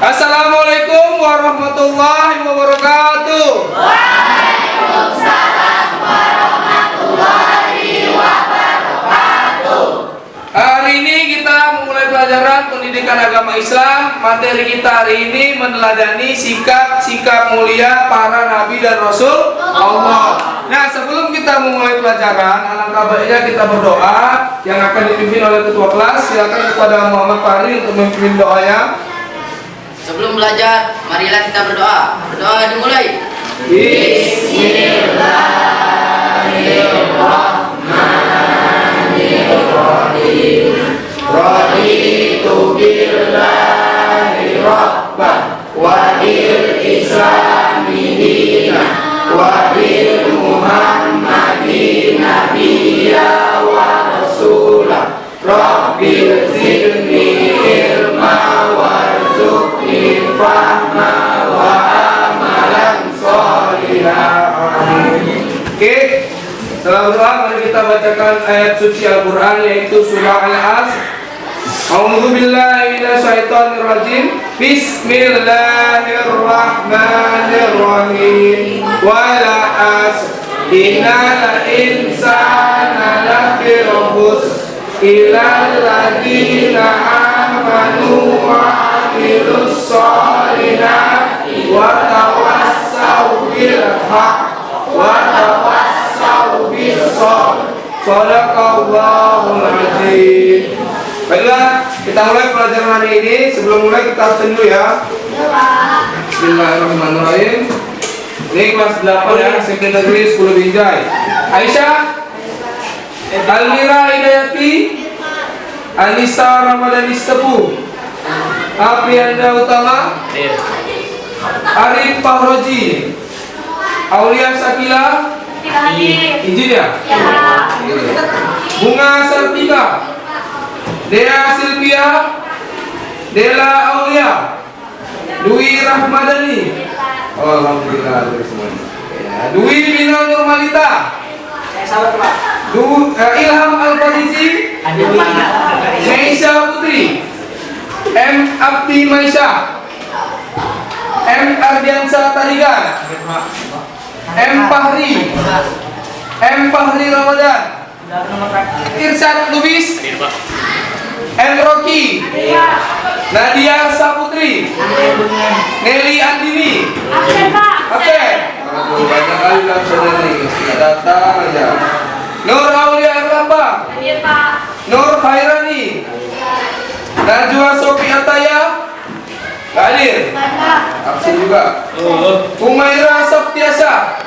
Assalamualaikum warahmatullahi wabarakatuh. Waalaikumsalam warahmatullahi wabarakatuh. Hari ini kita memulai pelajaran pendidikan agama Islam. Materi kita hari ini meneladani sikap mulia para nabi dan rasul Allah. Nah, sebelum kita memulai pelajaran, alangkah baiknya kita berdoa yang akan dipimpin oleh ketua kelas. Silakan kepada Muhammad Fahri untuk memimpin doanya. Sebelum belajar, marilah kita berdoa. Berdoa dimulai. Bismillahirrahmanirrahim. Raditu billahi rabban wa bil islami dinan wa bil muhammadin nabiyya wa rasulah. Rabbil zidni ilma warzuqni fahma wa amalan sholihan. Oke, setelah doa mari kita bacakan ayat suci Al-Quran, yaitu surah Al-Asr. A'udzu billahi minasyaitonir rajim. Bismillahirrahmanirrahim. Wal 'asr innal insana lafi khusr illal ladzina amanu wa 'amilus sholihati wa tawassaw bil haqq wa tawassaw bis sabr. Shadaqallahul azim. Baiklah, kita mulai pelajaran hari ini. Sebelum mulai kita absen dulu ya. Bismillahirrahmanirrahim. Ini kelas 8 ya, SMP Negeri 10 Binjai. Aisyah, Almira Hidayati, Anissa Ramadanis Tepu, Aprianda Utama, Arif Fahroji, Aulia Sakila, izin ya? Bunga Sartika, Dea Silvia, Dela Aulia, Dwi Rahmadani. Alhamdulillah semuanya. Dwi Bina Nurmalita, Ilham Al-Fadizi, Meisha Putri, M. Abdi Maisha, M. Ardiansa Tarigan, M. Fahri, M. Fahri Ramadan, Irsyad Lubis, N. Rocky, Nadia Saputri, Nelly Andini, Absen. Banyak kali langsung ini datang aja. Nur Aulia Erlamba, Nur Khairani, Najwa Sofi Ataya, hadir. Absen juga. Umaira Sabtiasa,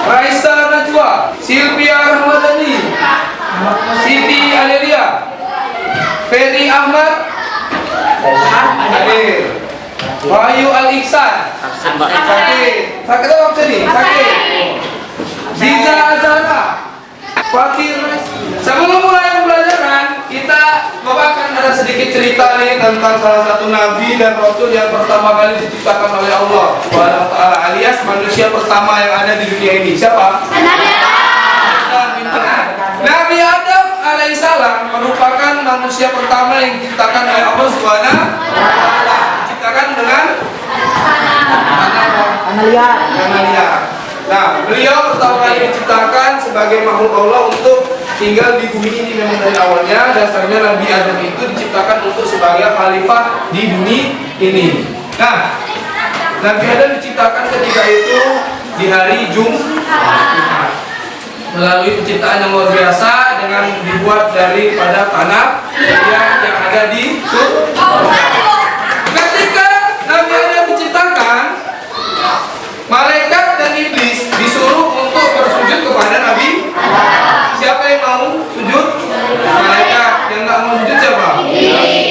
Raisa Najwa, Silvia Rahmadani, Siti Alelia, Ferry Ahmad, hadir. Wahyu Al-Iksan, sakit apa absen? Sakit. Ziza Azara, Fakir. Sebelum mulai pembelajaran, kita bawakan ada sedikit cerita nih tentang salah satu nabi dan rasul yang pertama kali diciptakan oleh Allah Subhanahu wa taala, alias manusia pertama yang ada di dunia ini. Siapa? Nabi Adam alaihissalam merupakan manusia pertama yang diciptakan oleh Allah Subhanahu wa taala. Diciptakan dengan Analia. Nah, beliau pertama kali diciptakan sebagai makhluk Allah untuk tinggal di bumi ini. Memang dari awalnya dasarnya Nabi Adam itu diciptakan untuk sebagai khalifah di bumi ini. Nah, Nabi Adam diciptakan ketika itu di hari Jumat melalui penciptaan yang luar biasa dengan dibuat daripada tanah yang ada di surga. Ketika Nabi Adam diciptakan, malaikat dan iblis disuruh untuk bersujud kepada Nabi. Siapa yang mau sujud? Malaikat. Yang nggak mau sujud siapa?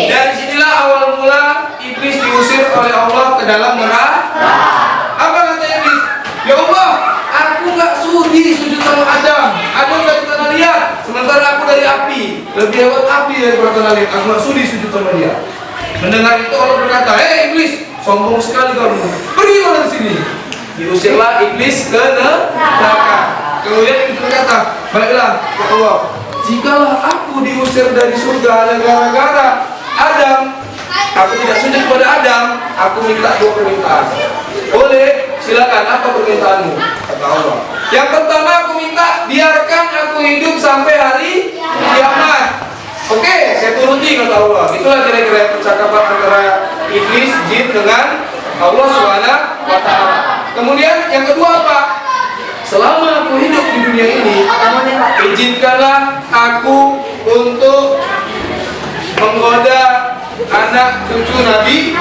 Dari sinilah awal mula iblis diusir oleh Allah ke dalam neraka. Apa kata iblis? Ya Allah, aku nggak sudi sujud sama Adam. Adam dari tanah liat, sementara aku dari api. Lebih hebat api daripada tanah liat. Aku nggak sudi sujud sama dia. Mendengar itu Allah berkata, "Hei iblis, sombong sekali kamu. Pergi dari sini." Diusirlah iblis ke neraka. Kemudian iblis berkata, "Baiklah, ya Allah, jikalah aku diusir dari surga gara-gara Adam, aku tidak sujud kepada Adam, aku minta 2 permintaan. Boleh, silakan, apa permintaanmu? Kata Allah. Yang pertama aku minta, biarkan aku hidup sampai hari kiamat. Oke, saya turuti kata Allah. Itulah kira-kira percakapan antara iblis, jin dengan Allah Subhanahu wa Ta'ala. Kemudian yang kedua apa? Selama aku hidup di dunia ini, izinkanlah aku untuk menggoda anak cucu Nabi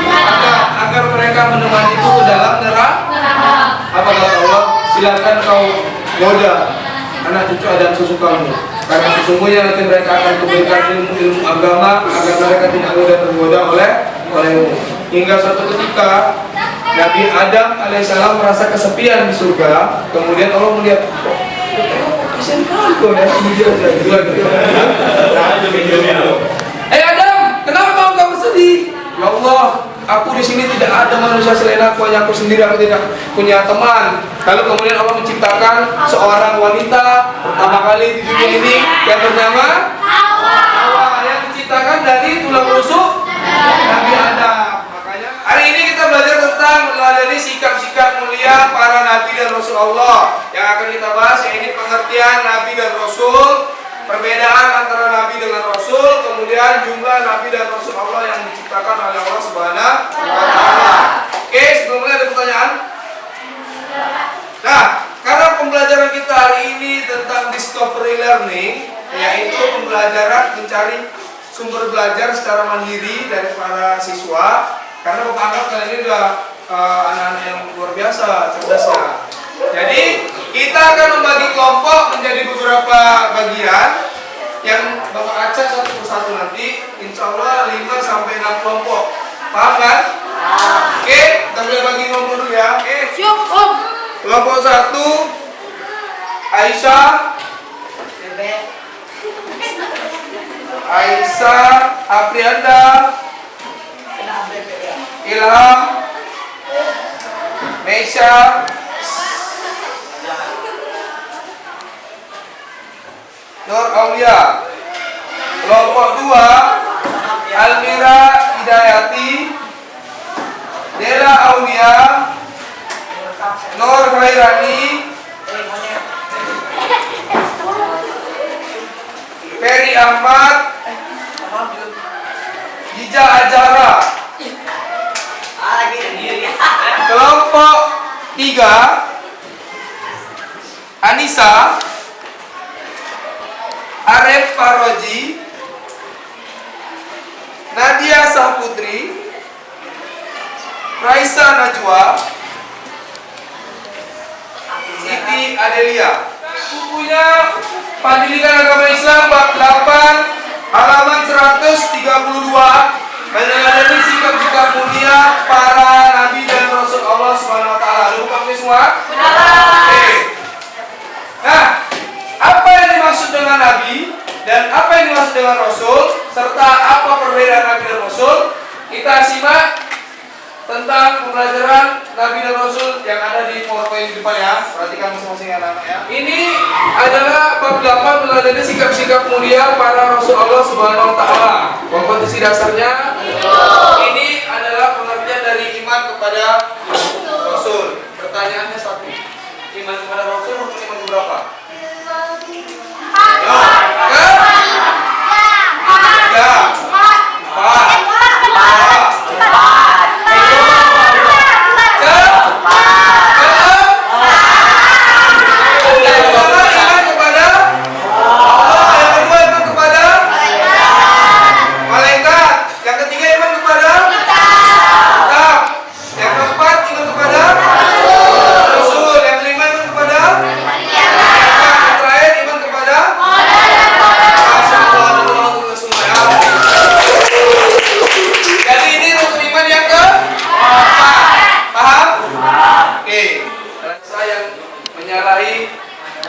agar mereka menemaniku ke dalam neraka. Apa kata Allah? Silakan kau goda anak cucu Adam sesukamu, karena sesungguhnya nanti mereka akan kuberikan ilmu agama agar mereka tidak mudah tergoda olehmu. Hingga suatu ketika Nabi Adam alaihissalam merasa kesepian di surga. Kemudian Allah melihat, kasihan kali kau ya, Adam, kenapa kau bersedih? Ya Allah, aku di sini tidak ada manusia selain aku, hanya aku sendiri, aku tidak punya teman. Lalu kemudian Allah menciptakan seorang wanita pertama kali di dunia ini yang bernama Hawa, yang diciptakan dari tulang rusuk Nabi Adam. Makanya hari ini kita belajar tentang meneladani sikap-sikap mulia para nabi dan rasul Allah. Yang akan kita bahas ini pengertian nabi dan rasul, perbedaan antara nabi dengan rasul, kemudian jumlah nabi dan rasul Allah yang diciptakan oleh Allah Subhanahu wa Ta'ala. Oke, sebelumnya ada pertanyaan? Nah, karena pembelajaran kita hari ini tentang discovery learning, yaitu pembelajaran mencari sumber belajar secara mandiri dari para siswa. Karena Bapak anggap kalian ini udah anak-anak yang luar biasa cerdasnya. Jadi kita akan membagi kelompok menjadi beberapa bagian yang Bapak acak satu persatu nanti. Insya Allah 5 sampai 6 kelompok. Paham kan? Oke, kita boleh bagi kelompok dulu ya. Oke. Siap, Om. Kelompok 1 Aisyah, Aprianda, Ilham, Meisha, Nur Aulia. Kelompok 2 Almira Hidayati, Dela Aulia, Nur Khairani, Ferry Ahmad, Jija Ajara. Kelompok 3 Anissa, Arif Faroji, Nadia Sahputri, Raisa Najwa, Siti Adelia. Bukunya Pendidikan Agama Islam bab 8 halaman 132 meneladani sikap-sikap mulia para nabi dan rasul Allah Subhanahu wa Ta'ala. Lupa semua? Oke. Nah, apa yang dimaksud dengan nabi dan apa yang dimaksud dengan rasul serta apa perbedaan nabi dan rasul, kita simak tentang pembelajaran nabi dan rasul yang ada di PowerPoint di depan ya. Perhatikan masing-masing anak-anak ya. Ini adalah bab 8 meneladani sikap-sikap mulia para rasul Allah Subhanahu wa Ta'ala. Komposisi dasarnya ini adalah pengertian dari iman kepada rasul. Pertanyaannya satu, iman kepada rasul rukun iman berapa?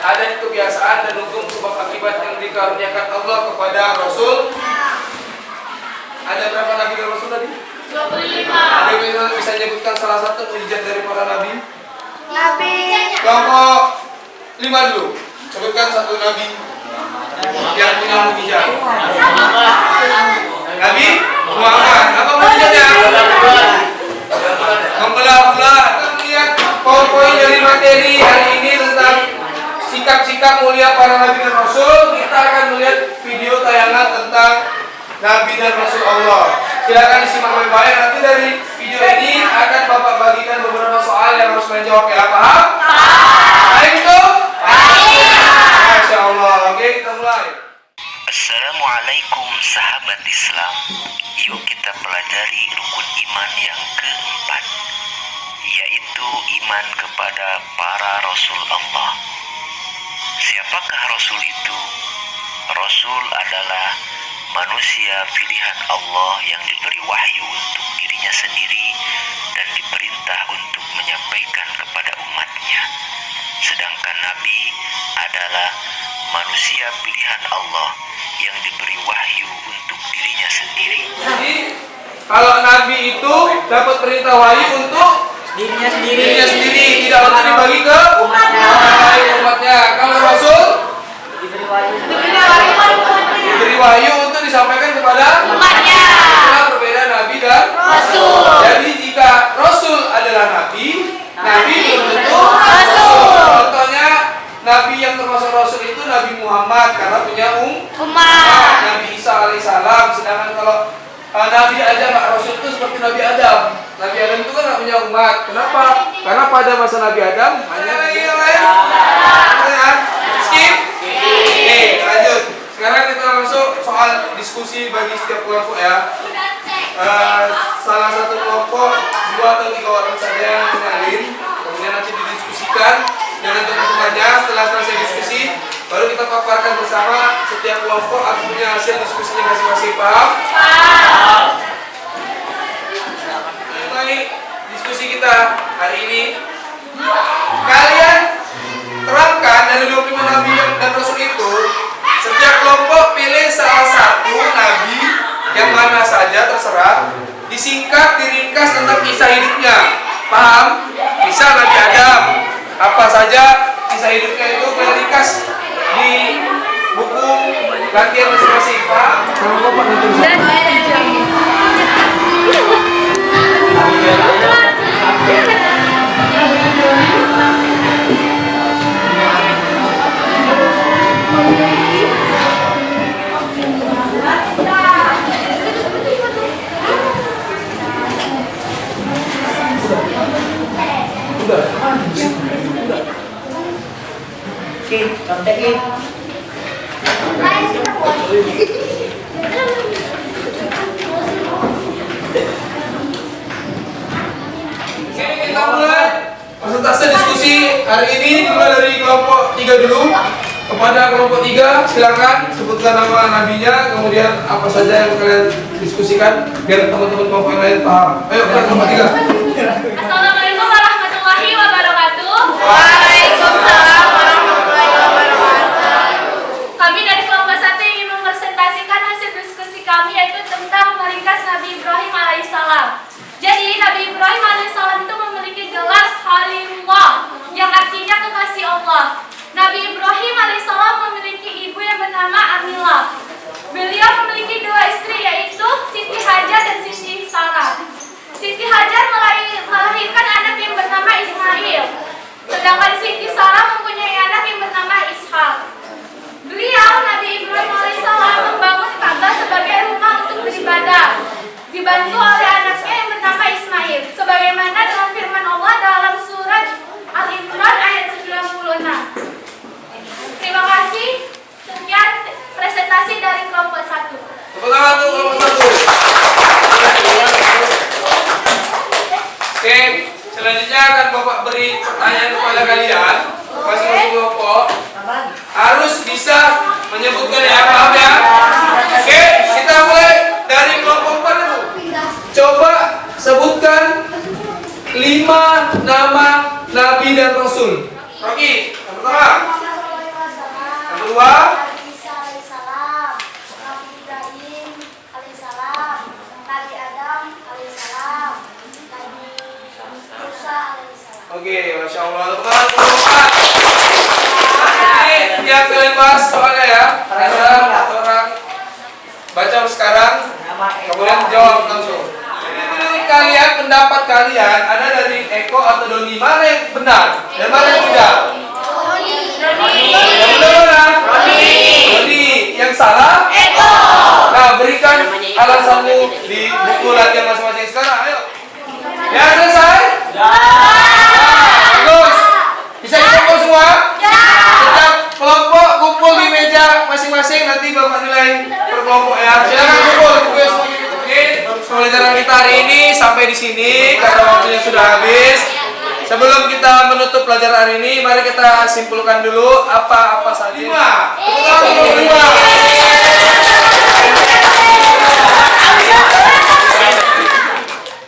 Ada kebiasaan dan hukum sebab akibat yang dikaruniakan Allah kepada Rasul. Ada berapa nabi dan Rasul tadi? 25. Ada yang bisa menyebutkan salah satu mukjizat dari para nabi? Nabi. Kelompok 5 dulu. Sebutkan satu nabi yang punya mukjizat. Nabi Muhammad. Apa mukjizatnya? materi hari ini tentang sikap-sikap mulia para nabi dan rasul. Kita akan melihat video tayangan tentang nabi dan rasul Allah. Silakan disimak baik-baik. Nanti dari video ini akan Bapak bagikan beberapa soal yang harus kalian jawab ya. Paham? Baik itu? Masya Allah. Oke, kita mulai. Assalamualaikum sahabat Islam. Yuk kita pelajari rukun iman yang keempat, yaitu iman kepada para Rasul Allah. Siapakah Rasul itu? Rasul adalah manusia pilihan Allah yang diberi wahyu untuk dirinya sendiri dan diperintah untuk menyampaikan kepada umatnya. Sedangkan Nabi adalah manusia pilihan Allah yang diberi wahyu untuk dirinya sendiri. Jadi kalau Nabi itu dapat perintah wahyu untuk Dirinya sendiri. dirinya sendiri, tidak untuk dibagi ke Umatnya. umatnya. Kalau Rasul Diberi wahyu. diberi wahyu untuk disampaikan kepada Umatnya. Itulah perbedaan Nabi dan Rasul. Jadi jika Rasul adalah Nabi, Nabi belum tentu Rasul. Contohnya Nabi yang termasuk Rasul itu Nabi Muhammad karena punya Umat. Nabi Isa alaihissalam. Sedangkan kalau Nabi Adam, Rasul itu seperti Nabi Adam. Nabi Adam itu kan nggak punya umat. Kenapa? Karena pada masa Nabi Adam hanya yang lain. Skip. Oke, lanjut. Sekarang kita masuk soal diskusi bagi setiap kelompok ya. Salah satu kelompok 2 atau 3 orang saja yang mengenalin, kemudian nanti didiskusikan dengan teman-temannya. Setelah selesai diskusi, baru kita paparkan bersama setiap kelompok artinya hasil diskusinya masing-masing. Paham? Mulai diskusi kita hari ini. Kalian terangkan dari 25 nabi dan rasul itu, setiap kelompok pilih salah satu nabi yang mana saja terserah, disingkat, diringkas tentang kisah hidupnya. Paham? Misal Nabi Adam, apa saja kisah hidupnya itu diringkas di buku latihan masing-masing. Paham? Oke, kita mulai persentase diskusi hari ini dimulai dari kelompok 3 dulu. Kepada kelompok 3 silakan sebutkan nama nabinya, kemudian apa saja yang kalian diskusikan biar teman-teman kelompok yang lain paham. Ayo kita kelompok 3. Assalamualaikum warahmatullahi wabarakatuh. Waalaikumsalam warahmatullahi wabarakatuh. Kami dari kelompok 1 ingin mempresentasikan hasil diskusi kami, yaitu tentang meringkas Nabi Ibrahim alaihissalam. Jadi Nabi Ibrahim alaihissalam itu memiliki gelar Khalilullah yang artinya kekasih Allah. Nabi Ibrahim alaihissalam memiliki ibu yang bernama Amilah. Beliau memiliki 2 istri, yaitu Siti Hajar dan Siti Sarah. Siti Hajar melahirkan anak yang bernama Ismail, sedangkan Siti Sarah mempunyai anak yang bernama Ishak. Beliau, Nabi Ibrahim alaihissalam, membangun Ka'bah sebagai rumah untuk beribadah, dibantu oleh anaknya yang bernama Ismail, sebagaimana dalam firman Allah dalam surat Al-Imran ayat 96. Terima kasih. Sekian presentasi dari kelompok 1. Tepuk tangan untuk kelompok 1. Oke, selanjutnya akan Bapak beri pertanyaan kepada kalian. Masing-masing kelompok harus bisa menyebutkan ya, paham ya? Oke, kita mulai dari kelompok 4 dulu. Coba sebutkan 5 nama nabi dan rasul. Rocky, yang pertama. Yang kedua. Nabi Isa alaihissalam, Nabi Ibrahim alaihissalam, Nabi Adam alaihissalam, Nabi Musa alaihissalam. Oke, masya Allah. Teman-teman kelompok 4. Ini yang kalian bahas soalnya ya. Ada orang baca sekarang, kemudian jawab langsung. Jadi menurut kalian pendapat pendapat kalian ada dari Eko atau Doni, mana yang benar dan mana yang tidak? Yang benar mana? Doni. Yang salah? Eko. Nah, berikan alasanmu di buku latihan masing-masing sekarang. Ayo. Ya, selesai? Bagus. Bisa dikumpul semua? Setiap kelompok kumpul di meja masing-masing, nanti Bapak nilai per kelompok ya. Silakan kumpul tugas semuanya. Oke, pembelajaran kita hari ini sampai di sini karena waktunya sudah habis. Sebelum kita menutup pelajaran hari ini, mari kita simpulkan dulu apa-apa saja. 5. Tepuk tangan untuk 5.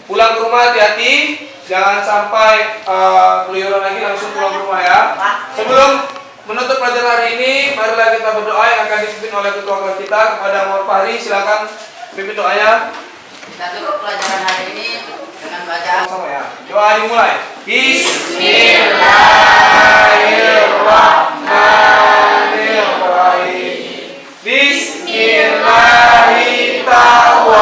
Pulang ke rumah hati-hati, jangan sampai keluyuran lagi, langsung pulang ke rumah ya. Sebelum menutup pelajaran hari ini, marilah kita berdoa yang akan dipimpin oleh ketua kelas kita kepada Mor Fahri. Silakan pimpin doanya. Kita tutup pelajaran hari ini dengan baca. Sama ya. Doa dimulai. Bismillahirrahmanirrahim. Bismillahirrahmanirrahim.